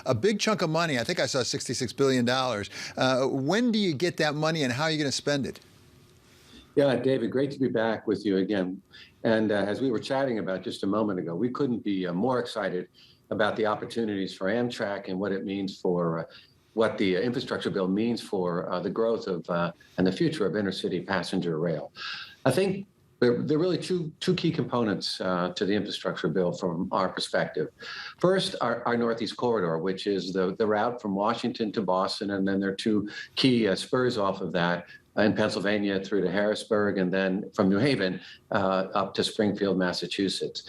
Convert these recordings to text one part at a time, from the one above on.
a big chunk of money. I think I saw $66 billion. When do you get that money and how are you going to spend it? Yeah, David, great to be back with you again. And as we were chatting about just a moment ago, we couldn't be more excited about the opportunities for Amtrak and what it means for what the infrastructure bill means for the growth of and the future of intercity passenger rail. I think there are really two key components to the infrastructure bill from our perspective. First, our Northeast Corridor, which is the route from Washington to Boston, and then there are two key spurs off of that in Pennsylvania through to Harrisburg, and then from New Haven up to Springfield, Massachusetts.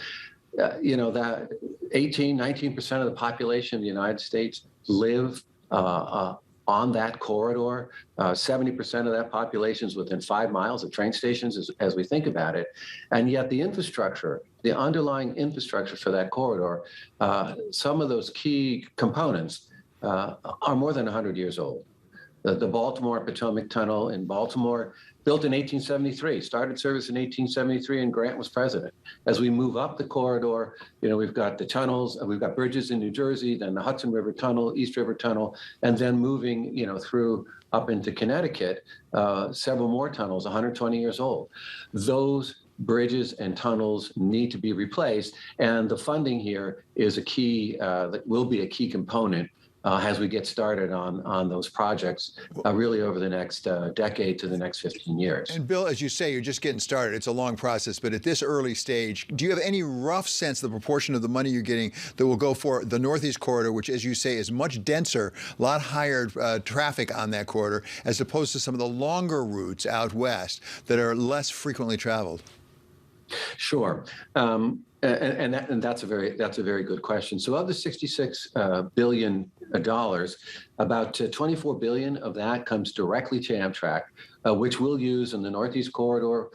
That 19% of the population of the United States live on that corridor. 70% of that population is within 5 miles of train stations as we think about it. And yet the infrastructure, the underlying infrastructure for that corridor, some of those key components are more than 100 years old. The Baltimore Potomac Tunnel in Baltimore, built in 1873, started service in 1873, and Grant was president. As we move up the corridor, we've got the tunnels, we've got bridges in New Jersey, then the Hudson River Tunnel, East River Tunnel, and then moving, through up into Connecticut, several more tunnels, 120 years old. Those bridges and tunnels need to be replaced, and the funding here is a key, that will be a key component as we get started on those projects, really over the next decade to the next 15 years. And Bill, as you say, you're just getting started. It's a long process, but at this early stage, do you have any rough sense of the proportion of the money you're getting that will go for the Northeast Corridor, which, as you say, is much denser, a lot higher traffic on that corridor, as opposed to some of the longer routes out west that are less frequently traveled? Sure. And that's a very good question. So of the $66 billion, about $24 billion of that comes directly to Amtrak, which we'll use in the Northeast Corridor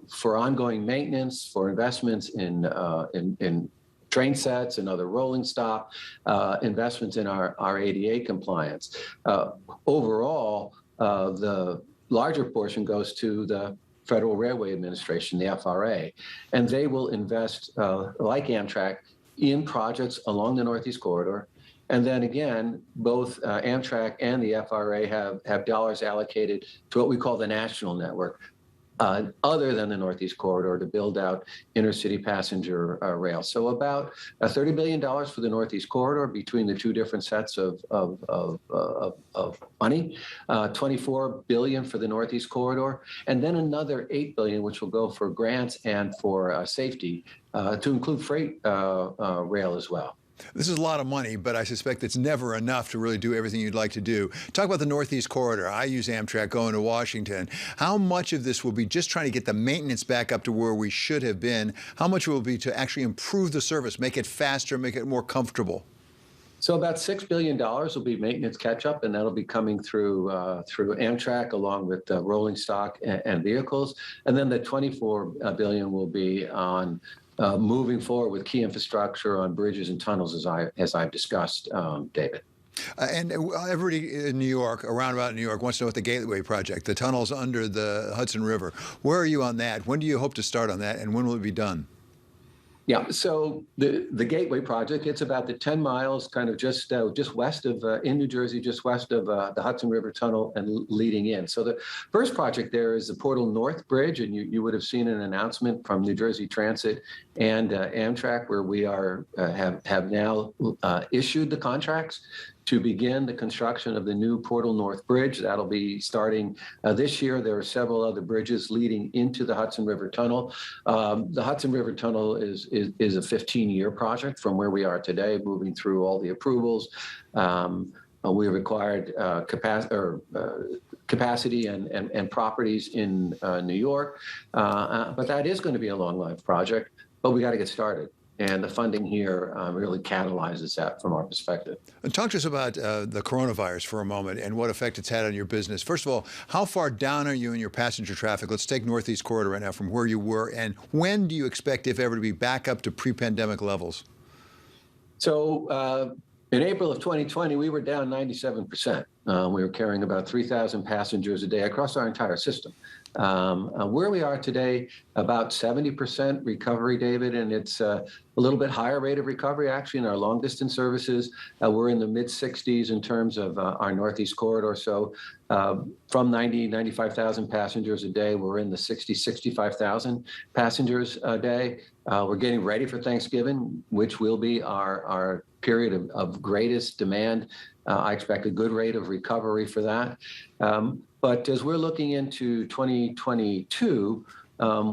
for ongoing maintenance, for investments in train sets and other rolling stock, investments in our ADA compliance. Overall, the larger portion goes to the Federal Railway Administration, the FRA, and they will invest, like Amtrak, in projects along the Northeast Corridor. And then again, both Amtrak and the FRA have dollars allocated to what we call the national network, other than the Northeast Corridor, to build out intercity passenger rail. So about $30 billion for the Northeast Corridor between the two different sets of money, $24 billion for the Northeast Corridor, and then another $8 billion, which will go for grants and for safety, to include freight rail as well. This is a lot of money, but I suspect it's never enough to really do everything you'd like to do. Talk about the Northeast Corridor. I use Amtrak going to Washington. How much of this will be just trying to get the maintenance back up to where we should have been? How much will it be to actually improve the service, make it faster, make it more comfortable? So about $6 billion will be maintenance catch-up, and that'll be coming through Amtrak along with rolling stock and vehicles. And then the $24 billion will be on moving forward with key infrastructure on bridges and tunnels, as I've discussed, David. And everybody in New York, around about New York, wants to know what the Gateway Project, the tunnels under the Hudson River. Where are you on that? When do you hope to start on that, and when will it be done? Yeah, so the Gateway Project, it's about the 10 miles kind of just west of, in New Jersey, just west of the Hudson River Tunnel and leading in. So the first project there is the Portal North Bridge, and you would have seen an announcement from New Jersey Transit and Amtrak, where we have now issued the contracts to begin the construction of the new Portal North Bridge. That'll be starting this year. There are several other bridges leading into the Hudson River Tunnel. The Hudson River Tunnel is a 15-year project from where we are today, moving through all the approvals. We required capacity and properties in New York, but that is going to be a long-life project, but we got to get started. And the funding here really catalyzes that from our perspective. And talk to us about the coronavirus for a moment and what effect it's had on your business. First of all, how far down are you in your passenger traffic? Let's take Northeast Corridor right now from where you were. And when do you expect, if ever, to be back up to pre-pandemic levels? So in April of 2020, we were down 97%. We were carrying about 3,000 passengers a day across our entire system. Where we are today, about 70% recovery, David, and it's a little bit higher rate of recovery actually in our long distance services. We're in the mid 60s in terms of our Northeast corridor. So from 95,000 passengers a day, we're in the 65,000 passengers a day. We're getting ready for Thanksgiving, which will be our period of greatest demand. I expect a good rate of recovery for that. But as we're looking into 2022,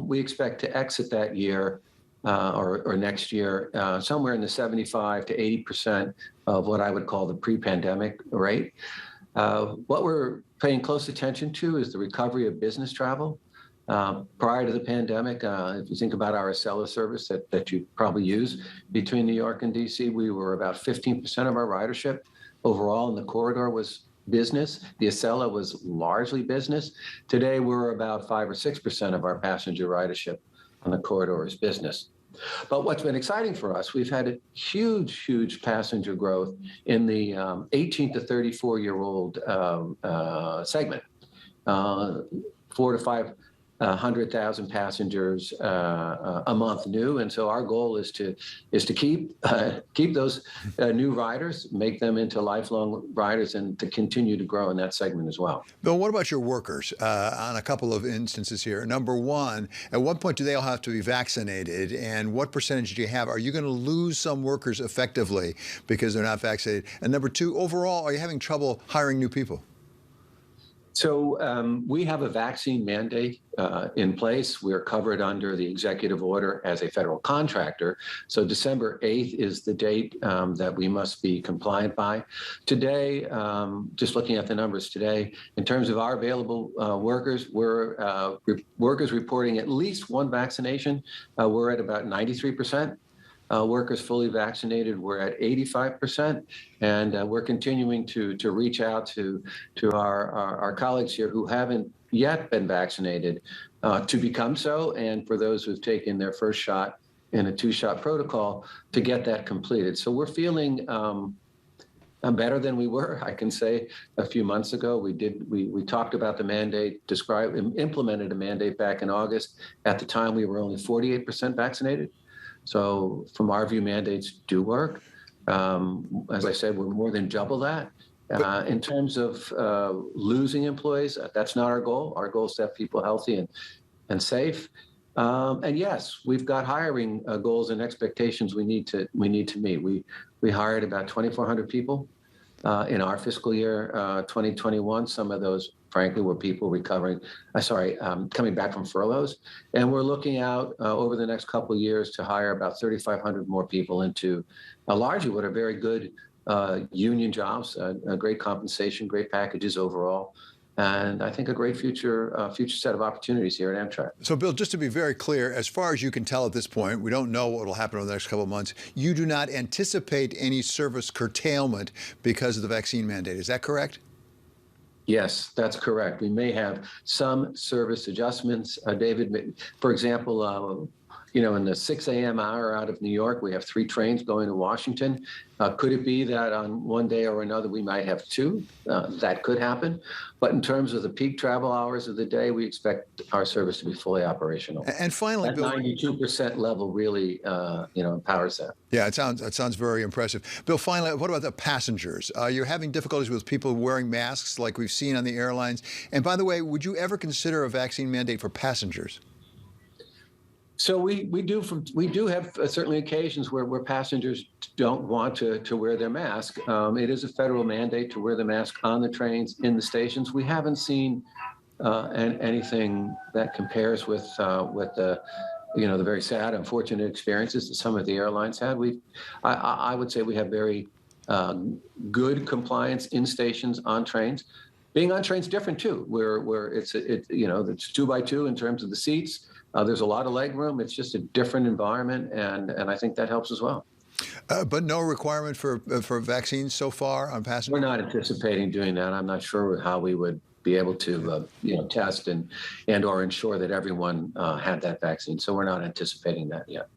we expect to exit that year or next year somewhere in the 75 to 80% of what I would call the pre-pandemic rate. What we're paying close attention to is the recovery of business travel. Prior to the pandemic, if you think about our Acela service that you probably use between New York and DC, we were about 15% of our ridership overall in the corridor was business. The Acela was largely business. Today, we're about 5 or 6% of our passenger ridership on the corridor is business. But what's been exciting for us, we've had a huge passenger growth in the 18 to 34-year-old segment, 4 to 500,000 passengers a month new, and so our goal is to keep those new riders, make them into lifelong riders, and to continue to grow in that segment as well. Bill, what about your workers on a couple of instances here? Number one, at what point do they all have to be vaccinated, and what percentage do you have? Are you going to lose some workers effectively because they're not vaccinated? And number two, overall, are you having trouble hiring new people? So we have a vaccine mandate in place. We're covered under the executive order as a federal contractor. So December 8th is the date that we must be compliant by. Today, just looking at the numbers today, in terms of our available workers, we're workers reporting at least one vaccination. We're at about 93%. Workers fully vaccinated, we're at 85%, and we're continuing to reach out to our colleagues here who haven't yet been vaccinated to become so, and for those who've taken their first shot in a 2-shot protocol to get that completed. So we're feeling better than we were, I can say, a few months ago. We talked about the mandate, implemented a mandate back in August. At the time, we were only 48% vaccinated. So from our view, mandates do work. As I said, we're more than double that. In terms of losing employees, that's not our goal. Our goal is to have people healthy and safe. And yes, we've got hiring goals and expectations we need to meet. We hired about 2,400 people in our fiscal year 2021. Some of those, frankly, were people coming back from furloughs. And we're looking out over the next couple of years to hire about 3,500 more people into largely what are very good union jobs, great compensation, great packages overall. And I think a great future set of opportunities here at Amtrak. So, Bill, just to be very clear, as far as you can tell at this point, we don't know what will happen over the next couple of months. You do not anticipate any service curtailment because of the vaccine mandate. Is that correct? Yes, that's correct. We may have some service adjustments, David. For example, in the 6 a.m. hour out of New York, we have 3 trains going to Washington. Could it be that on one day or another we might have 2? That could happen. But in terms of the peak travel hours of the day, we expect our service to be fully operational. And finally, that Bill, 92% level really, empowers that. Yeah, it sounds very impressive. Bill, finally, what about the passengers? You're having difficulties with people wearing masks like we've seen on the airlines. And by the way, would you ever consider a vaccine mandate for passengers? So we do have certainly occasions where passengers don't want to wear their mask. It is a federal mandate to wear the mask on the trains, in the stations. We haven't seen anything that compares with the very sad, unfortunate experiences that some of the airlines had. I would say we have very good compliance in stations, on trains. Being on trains different too, where it's 2x2 in terms of the seats. There's a lot of leg room. It's just a different environment, and I think that helps as well. But no requirement for vaccines so far on passengers? We're not anticipating doing that. I'm not sure how we would be able to test and or ensure that everyone had that vaccine. So we're not anticipating that yet.